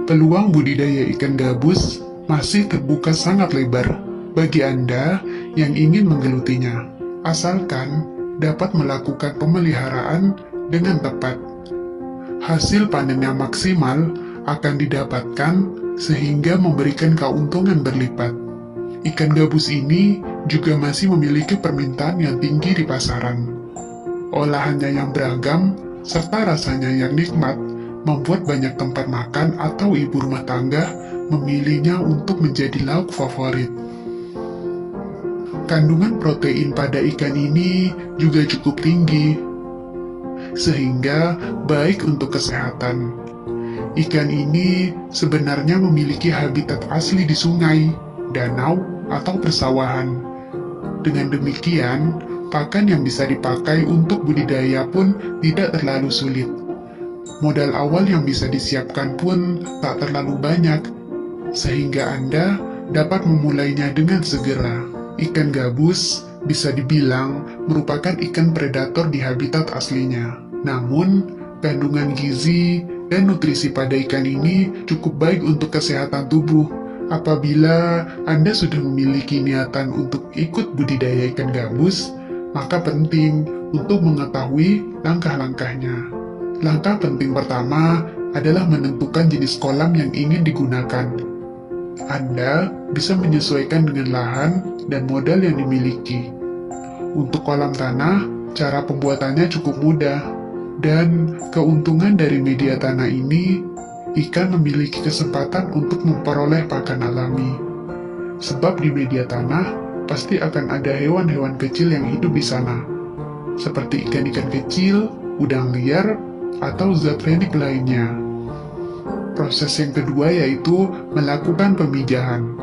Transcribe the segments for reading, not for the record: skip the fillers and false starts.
Peluang budidaya ikan gabus masih terbuka sangat lebar bagi Anda yang ingin menggelutinya, asalkan dapat melakukan pemeliharaan dengan tepat. Hasil panen yang maksimal akan didapatkan sehingga memberikan keuntungan berlipat. Ikan gabus ini juga masih memiliki permintaan yang tinggi di pasaran. Olahannya yang beragam serta rasanya yang nikmat membuat banyak tempat makan atau ibu rumah tangga memilihnya untuk menjadi lauk favorit. Kandungan protein pada ikan ini juga cukup tinggi, sehingga baik untuk kesehatan. Ikan ini sebenarnya memiliki habitat asli di sungai, danau, atau persawahan. Dengan demikian, pakan yang bisa dipakai untuk budidaya pun tidak terlalu sulit. Modal awal yang bisa disiapkan pun tak terlalu banyak, sehingga Anda dapat memulainya dengan segera. Ikan gabus bisa dibilang merupakan ikan predator di habitat aslinya. Namun, kandungan gizi dan nutrisi pada ikan ini cukup baik untuk kesehatan tubuh. Apabila Anda sudah memiliki niatan untuk ikut budidaya ikan gabus, maka penting untuk mengetahui langkah-langkahnya. Langkah penting pertama adalah menentukan jenis kolam yang ingin digunakan. Anda bisa menyesuaikan dengan lahan dan modal yang dimiliki. Untuk kolam tanah, cara pembuatannya cukup mudah, dan keuntungan dari media tanah ini, ikan memiliki kesempatan untuk memperoleh pakan alami. Sebab di media tanah, pasti akan ada hewan-hewan kecil yang hidup di sana, seperti ikan-ikan kecil, udang liar, atau zat renik lainnya. Proses yang kedua yaitu melakukan pemijahan.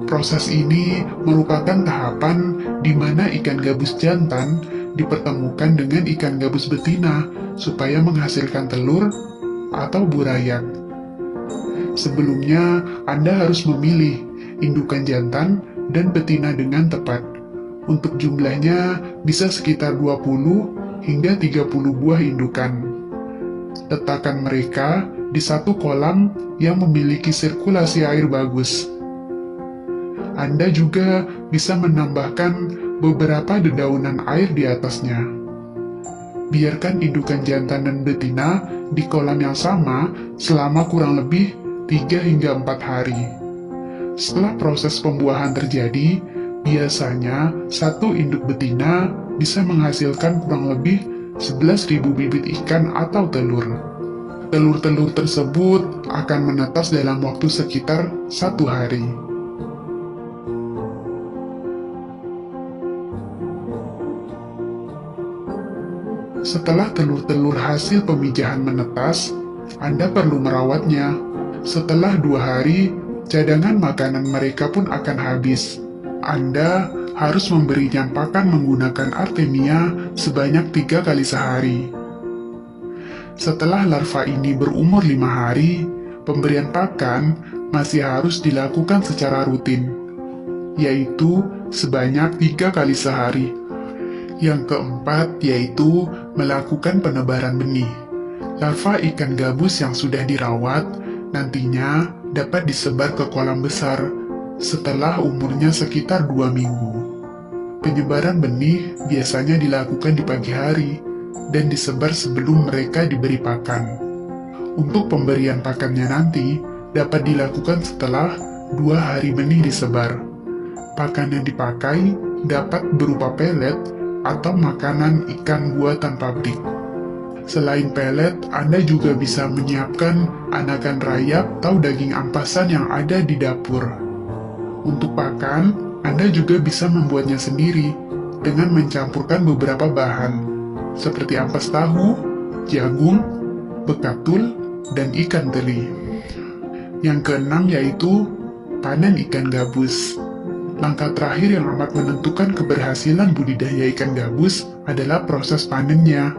Proses ini merupakan tahapan di mana ikan gabus jantan dipertemukan dengan ikan gabus betina supaya menghasilkan telur atau burayak. Sebelumnya, Anda harus memilih indukan jantan dan betina dengan tepat. Untuk jumlahnya bisa sekitar 20 hingga 30 buah indukan. Letakkan mereka di satu kolam yang memiliki sirkulasi air bagus. Anda juga bisa menambahkan beberapa dedaunan air di atasnya. Biarkan indukan jantan dan betina di kolam yang sama selama kurang lebih 3 hingga 4 hari. Setelah proses pembuahan terjadi, biasanya satu induk betina bisa menghasilkan kurang lebih 11.000 bibit ikan atau telur. Telur-telur tersebut akan menetas dalam waktu sekitar 1 hari. Setelah telur-telur hasil pemijahan menetas, Anda perlu merawatnya. Setelah 2 hari, cadangan makanan mereka pun akan habis. Anda harus memberinya pakan menggunakan Artemia sebanyak 3 kali sehari. Setelah larva ini berumur 5 hari, pemberian pakan masih harus dilakukan secara rutin, yaitu sebanyak 3 kali sehari. Yang keempat yaitu melakukan penebaran benih. Larva ikan gabus yang sudah dirawat nantinya dapat disebar ke kolam besar setelah umurnya sekitar 2 minggu. Penyebaran benih biasanya dilakukan di pagi hari dan disebar sebelum mereka diberi pakan. Untuk pemberian pakannya nanti dapat dilakukan setelah 2 hari benih disebar. Pakan yang dipakai dapat berupa pelet atau makanan ikan buatan pabrik. Selain pelet, Anda juga bisa menyiapkan anakan rayap atau daging ampasan yang ada di dapur. Untuk pakan, Anda juga bisa membuatnya sendiri dengan mencampurkan beberapa bahan, seperti ampas tahu, jagung, bekatul, dan ikan teri. Yang keenam yaitu panen ikan gabus. Langkah terakhir yang amat menentukan keberhasilan budidaya ikan gabus adalah proses panennya.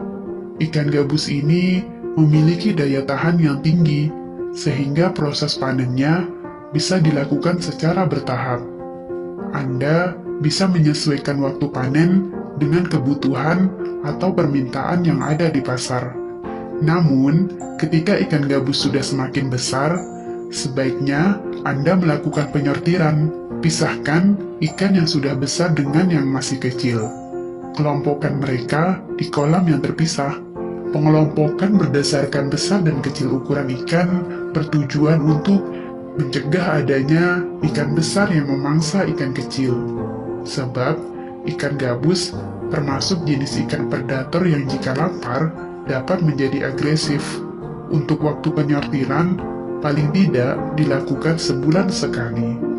Ikan gabus ini memiliki daya tahan yang tinggi, sehingga proses panennya bisa dilakukan secara bertahap. Anda bisa menyesuaikan waktu panen dengan kebutuhan atau permintaan yang ada di pasar. Namun, ketika ikan gabus sudah semakin besar, sebaiknya Anda melakukan penyortiran. Pisahkan ikan yang sudah besar dengan yang masih kecil. Kelompokkan mereka di kolam yang terpisah. Pengelompokan berdasarkan besar dan kecil ukuran ikan bertujuan untuk mencegah adanya ikan besar yang memangsa ikan kecil. Sebab, ikan gabus termasuk jenis ikan predator yang jika lapar dapat menjadi agresif. Untuk waktu penyortiran, paling tidak dilakukan sebulan sekali.